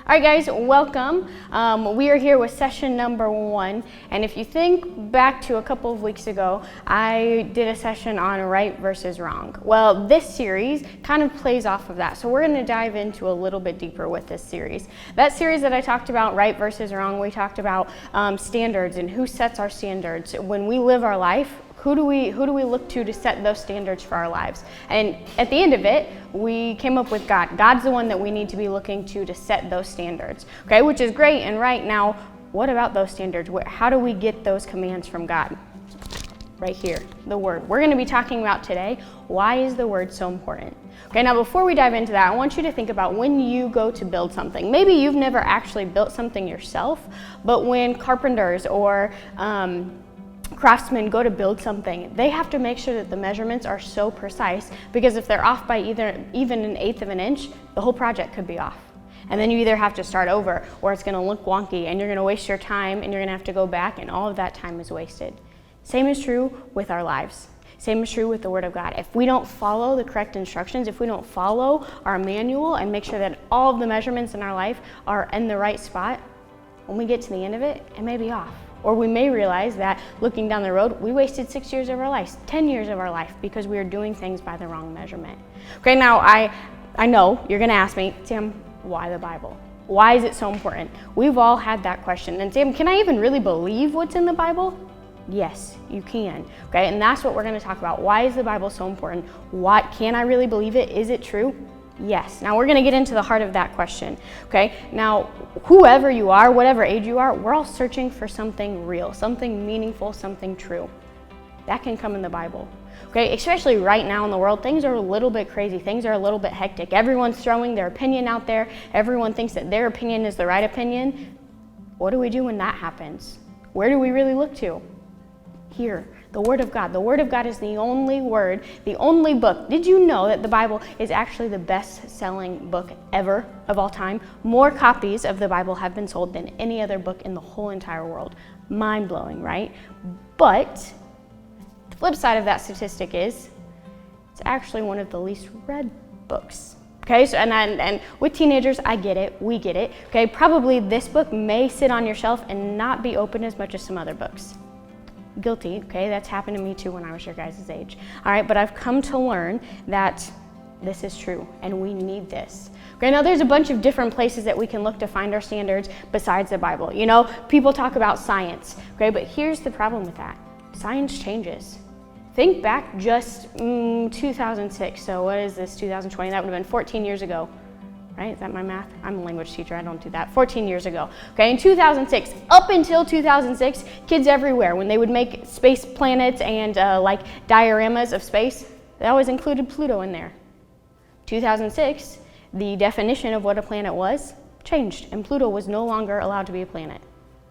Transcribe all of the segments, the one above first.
All right, guys, welcome. We are here with session number 1, and if you think back to a couple of weeks ago, I did a session on right versus wrong. Well, this series kind of plays off of that, so we're going to dive into a little bit deeper with this series. That series that I talked about, right versus wrong, we talked about standards and who sets our standards. When we live our life, who do we look to set those standards for our lives? And at the end of it, we came up with God. God's the one that we need to be looking to set those standards, okay? Which is great and right. Now, what about those standards? How do we get those commands from God? Right here, the Word. We're going to be talking about today, why is the Word so important? Okay, now before we dive into that, I want you to think about when you go to build something. Maybe you've never actually built something yourself, but when carpenters or craftsmen go to build something, they have to make sure that the measurements are so precise, because if they're off by even an eighth of an inch, the whole project could be off. And then you either have to start over, or it's going to look wonky and you're going to waste your time and you're going to have to go back, and all of that time is wasted. Same is true with our lives. Same is true with the Word of God. If we don't follow the correct instructions, if we don't follow our manual and make sure that all of the measurements in our life are in the right spot, when we get to the end of it, it may be off. Or we may realize that looking down the road, we wasted 6 years of our life, 10 years of our life, because we were doing things by the wrong measurement. Okay, now I know you're gonna ask me, Sam, why the Bible? Why is it so important? We've all had that question. And Sam, can I even really believe what's in the Bible? Yes, you can. Okay, and that's what we're gonna talk about. Why is the Bible so important? Can I really believe it? Is it true? Yes. Now we're going to get into the heart of that question. Okay. Now, whoever you are, whatever age you are, we're all searching for something real, something meaningful, something true. That can come in the Bible. Okay. Especially right now in the world, things are a little bit crazy. Things are a little bit hectic. Everyone's throwing their opinion out there. Everyone thinks that their opinion is the right opinion. What do we do when that happens? Where do we really look to? Here. The Word of God. The Word of God is the only word, the only book. Did you know that the Bible is actually the best-selling book ever of all time? More copies of the Bible have been sold than any other book in the whole entire world. Mind-blowing, right? But the flip side of that statistic is it's actually one of the least read books. Okay, so and with teenagers, I get it, we get it. Okay, probably this book may sit on your shelf and not be open as much as some other books. Guilty, okay, that's happened to me too when I was your guys' age. All right, but I've come to learn that this is true and we need this. Okay, now there's a bunch of different places that we can look to find our standards besides the Bible. You know, people talk about science, okay, but here's the problem with that. Science changes. Think back just 2006, so what is this, 2020? That would have been 14 years ago. Right? Is that my math? I'm a language teacher, I don't do that. 14 years ago. Okay, in 2006, up until 2006, kids everywhere, when they would make space planets and like dioramas of space, they always included Pluto in there. 2006, the definition of what a planet was changed, and Pluto was no longer allowed to be a planet.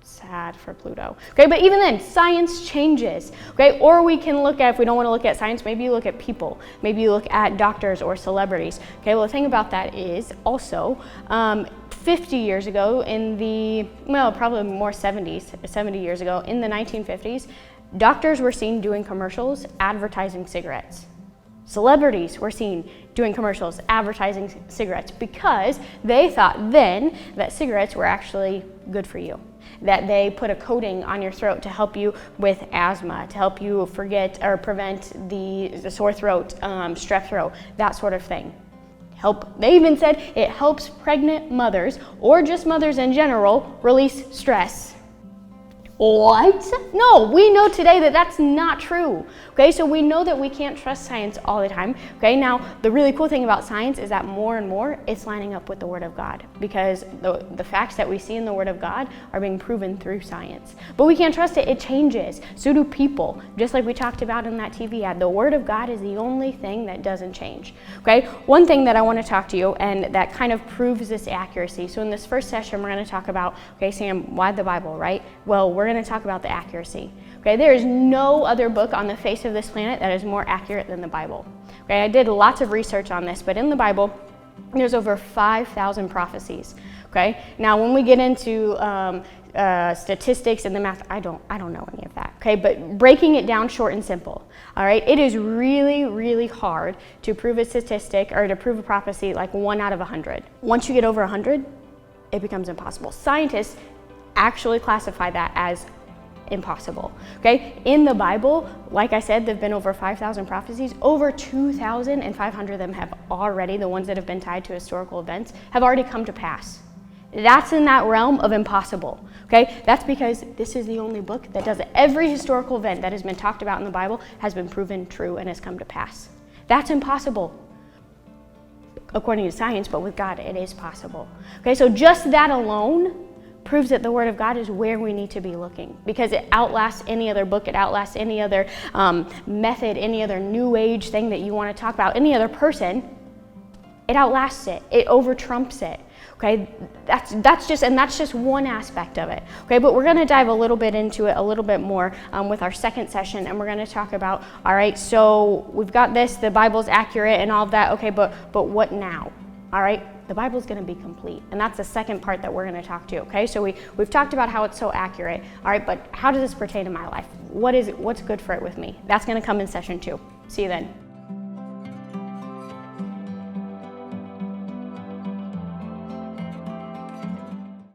Sad for Pluto. Okay, but even then, science changes. Okay, or we can look at, if we don't want to look at science, maybe you look at people. Maybe you look at doctors or celebrities. Okay, well, the thing about that is also 50 years ago probably more 70 years ago, in the 1950s, doctors were seen doing commercials advertising cigarettes. Celebrities were seen doing commercials advertising cigarettes because they thought then that cigarettes were actually good for you, that they put a coating on your throat to help you with asthma, to help you prevent the sore throat, strep throat, that sort of thing. They even said it helps pregnant mothers, or just mothers in general, release stress. What? No, we know today that that's not true. Okay, so we know that we can't trust science all the time. Okay, now the really cool thing about science is that more and more it's lining up with the Word of God, because the facts that we see in the Word of God are being proven through science. But we can't trust it, it changes. So do people, just like we talked about in that TV ad. The Word of God is the only thing that doesn't change. Okay, one thing that I want to talk to you, and that kind of proves this accuracy. So in this first session, we're going to talk about, okay, Sam, why the Bible, right? Well, we're going to talk about the accuracy. Okay, there is no other book on the face of this planet that is more accurate than the Bible. Okay, I did lots of research on this, but in the Bible, there's over 5,000 prophecies. Okay, now when we get into statistics and the math, I don't know any of that. Okay, but breaking it down short and simple. All right, it is really, really hard to prove a statistic or to prove a prophecy like 1 out of 100. Once you get over 100, it becomes impossible. Scientists actually classify that as impossible. Okay, in the Bible, like I said, there've been over 5,000 prophecies. Over 2,500 of them have already, the ones that have been tied to historical events, have already come to pass. That's in that realm of impossible. Okay, that's because this is the only book that does it. Every historical event that has been talked about in the Bible has been proven true and has come to pass. That's impossible according to science, but with God, it is possible. Okay, so just that alone proves that the Word of God is where we need to be looking, because it outlasts any other book, it outlasts any other method, any other new age thing that you want to talk about, any other person. It outlasts it. It over-trumps it. Okay, that's just one aspect of it. Okay, but we're going to dive a little bit into it a little bit more with our second session, and we're going to talk about, all right, so we've got this, the Bible's accurate and all of that. Okay, but what now? All right, the Bible's going to be complete, and that's the second part that we're going to talk to. Okay, so we've talked about how it's so accurate. All right, but how does this pertain to my life? What's good for it with me? That's going to come in session 2. See you then.